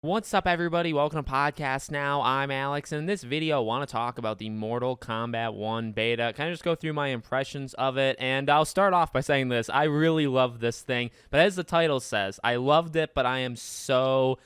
What's up, everybody? Welcome to Podcast Now. I'm Alex, and in this video, I want to talk about the Mortal Kombat 1 beta, kind of just go through my impressions of it, and I'll start off by saying this. I really love this thing, but as the title says, I loved it, but I am so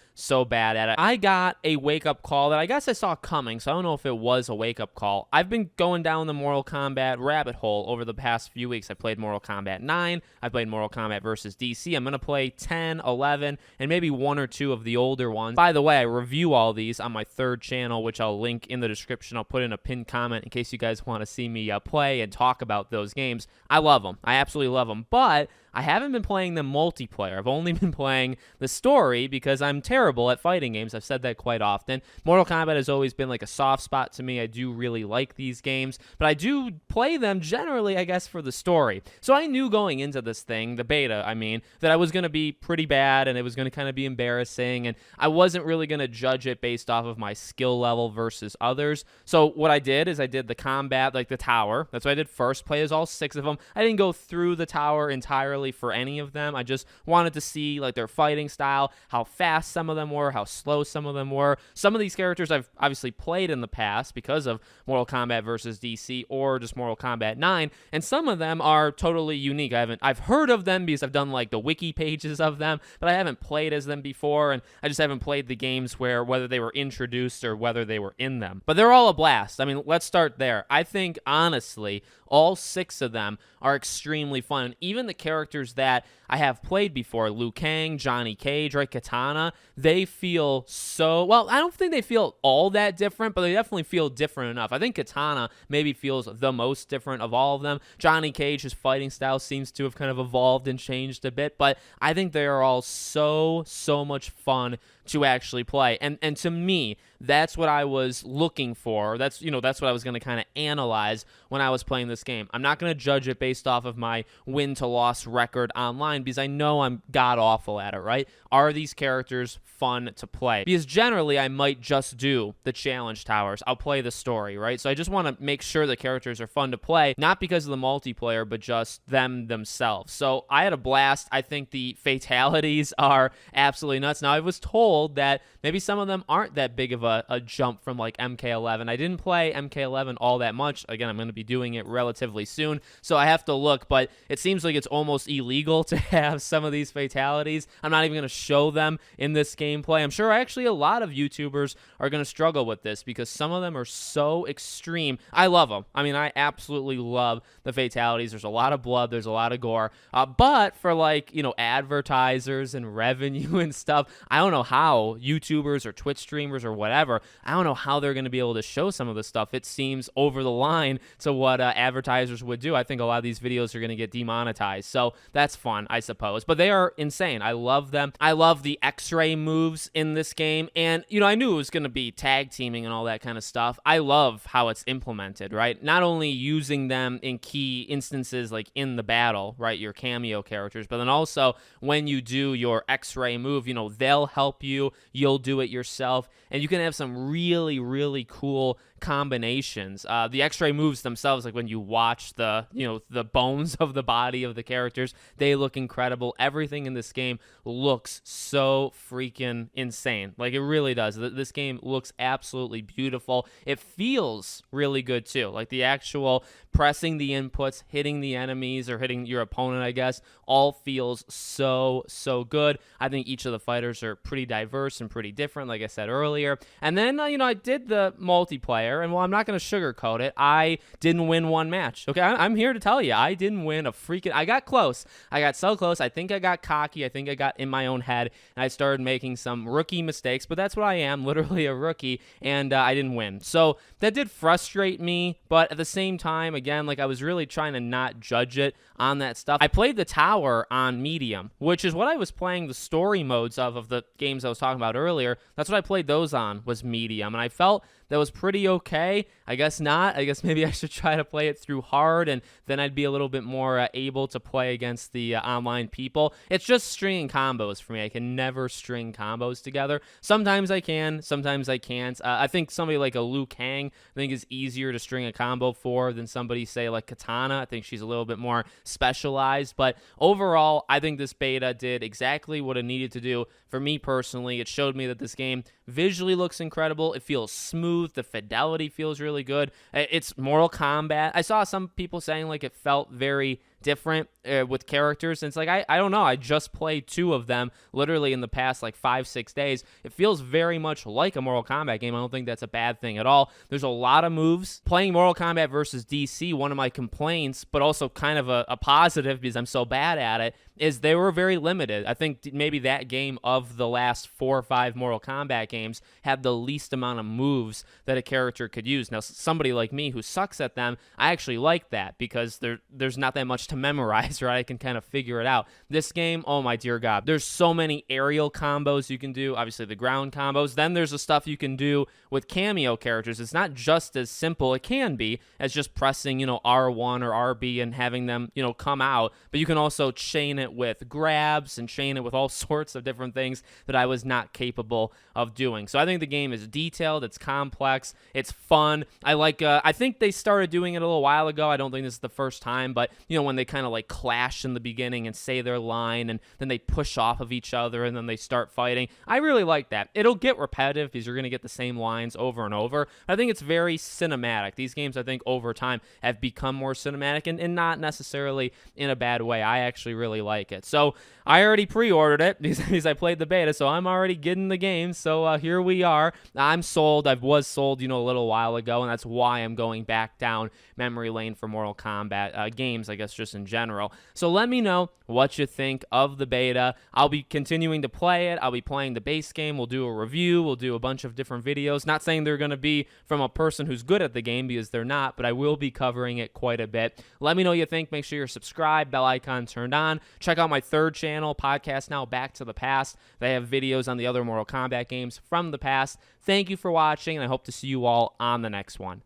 bad at it. I got a wake-up call that I guess I saw coming, so I don't know if it was a wake-up call. I've been going down the Mortal Kombat rabbit hole over the past few weeks. I played Mortal Kombat 9, I played Mortal Kombat vs. DC. I'm going to play 10, 11, and maybe one or two of the older ones. By the way, I review all these on my third channel, which I'll link in the description. I'll put in a pinned comment in case you guys want to see me play and talk about those games. I love them. I absolutely love them, but I haven't been playing them multiplayer. I've only been playing the story because I'm terrible at fighting games. I've said that quite often. Mortal Kombat has always been like a soft spot to me. I do really like these games, but I do play them generally, I guess, for the story. So I knew going into this thing, the beta, I mean, that I was going to be pretty bad and it was going to kind of be embarrassing, and I wasn't really going to judge it based off of my skill level versus others. So what I did is I did the combat, like the tower. That's what I did first, play as all 6 of them. I didn't go through the tower entirely for any of them. I just wanted to see like their fighting style, how fast some of them were, how slow some of them were. Some of these characters I've obviously played in the past because of Mortal Kombat vs. DC or just Mortal Kombat 9, and some of them are totally unique. I've heard of them because I've done like the wiki pages of them, but I haven't played as them before, and I just haven't played the games whether they were introduced or whether they were in them. But they're all a blast. I mean, let's start there. I think honestly all 6 of them are extremely fun. And even the characters that I have played before, Liu Kang, Johnny Cage, right, Katana, they feel so, well, I don't think they feel all that different, but they definitely feel different enough. I think Katana maybe feels the most different of all of them. Johnny Cage's fighting style seems to have kind of evolved and changed a bit, but I think they are all so much fun to actually play. And to me, that's what I was looking for. That's what I was going to kind of analyze when I was playing this game. I'm not going to judge it based off of my win to loss record online because I know I'm god awful at it, right? Are these characters fun to play? Because generally I might just do the challenge towers. I'll play the story, right? So I just want to make sure the characters are fun to play, not because of the multiplayer, but just them themselves. So I had a blast. I think the fatalities are absolutely nuts. Now, I was told that maybe some of them aren't that big of a jump from like MK11. I didn't play MK11 all that much. Again, I'm going to be doing it relatively soon, so I have to look, but it seems like it's almost illegal to have some of these fatalities. I'm not even going to show them in this gameplay. I'm sure actually a lot of YouTubers are going to struggle with this because some of them are so extreme. I love them. I mean, I absolutely love the fatalities. There's a lot of blood. There's a lot of gore. But for like, advertisers and revenue and stuff, I don't know how YouTubers or Twitch streamers or whatever, I don't know how they're going to be able to show some of this stuff. It seems over the line to what advertisers would do. I think a lot of these videos are going to get demonetized. So that's fun, I suppose. But they are insane. I love them. I love the X-ray moves in this game. And, I knew it was going to be tag teaming and all that kind of stuff. I love how it's implemented, right? Not only using them in key instances like in the battle, right? Your cameo characters, but then also when you do your X-ray move, they'll help you. You'll do it yourself. And you can have some really cool combinations. The X-ray moves themselves, like when you watch the bones of the body of the characters, they look incredible. Everything in this game looks so freaking insane. Like, it really does. This game looks absolutely beautiful. It feels really good too. Like the actual pressing the inputs, hitting the enemies or hitting your opponent, I guess, all feels so good. I think each of the fighters are pretty diverse and pretty different, like I said earlier. And then, I did the multiplayer, and I'm not going to sugarcoat it. I didn't win one match. Okay, I'm here to tell you, I didn't win a freaking. I got close. I got so close. I think I got cocky. I think I got in my own head, and I started making some rookie mistakes. But that's what I am, literally a rookie, and I didn't win. So that did frustrate me. But at the same time, again, like I was really trying to not judge it on that stuff. I played the tower on medium, which is what I was playing the story modes of the games I was talking about earlier. That's what I played those on, was medium, and I felt that was pretty okay. I guess not. I guess maybe I should try to play it through hard, and then I'd be a little bit more able to play against the online people. It's just stringing combos for me. I can never string combos together. Sometimes I can, sometimes I can't. I think somebody like a Liu Kang, I think is easier to string a combo for than somebody, say, like Katana. I think she's a little bit more specialized, but overall, I think this beta did exactly what it needed to do for me personally. recently, it showed me that this game visually looks incredible. It feels smooth. The fidelity feels really good. It's Mortal Kombat. I saw some people saying like it felt very different with characters, and it's like I don't know, I just played 2 of them literally in the past like 5-6 days. It feels very much like a Mortal Kombat game. I don't think that's a bad thing at all. There's a lot of moves. Playing Mortal Kombat versus DC, one of my complaints, but also kind of a positive because I'm so bad at it, is they were very limited. I think maybe that game of the last 4 or 5 Mortal Kombat games had the least amount of moves that a character could use. Now, somebody like me who sucks at them, I actually like that because there's not that much to memorize, right? I can kind of figure it out. This game, oh my dear God, there's so many aerial combos you can do, obviously the ground combos. Then there's the stuff you can do with cameo characters. It's not just as simple, it can be, as just pressing, R1 or RB and having them, come out, but you can also chain it with grabs and chain it with all sorts of different things that I was not capable of doing. So I think the game is detailed, it's complex, it's fun. I think they started doing it a little while ago. I don't think this is the first time, but when they kind of like clash in the beginning and say their line and then they push off of each other and then they start fighting. I really like that. It'll get repetitive because you're going to get the same lines over and over. I think it's very cinematic. These games, I think, over time have become more cinematic and not necessarily in a bad way. I actually really like it. So I already pre-ordered it because I played the beta, so I'm already getting the game. So here we are. I'm sold. I was sold, a little while ago, and that's why I'm going back down memory lane for Mortal Kombat games, I guess, just in general. So let me know what you think of the beta. I'll be continuing to play it. I'll be playing the base game. We'll do a review. We'll do a bunch of different videos. Not saying they're going to be from a person who's good at the game because they're not, but I will be covering it quite a bit. Let me know what you think. Make sure you're subscribed, bell icon turned on. Check out my third channel, Podcast Now Back to the Past. They have videos on the other Mortal Kombat games from the past. Thank you for watching, and I hope to see you all on the next one.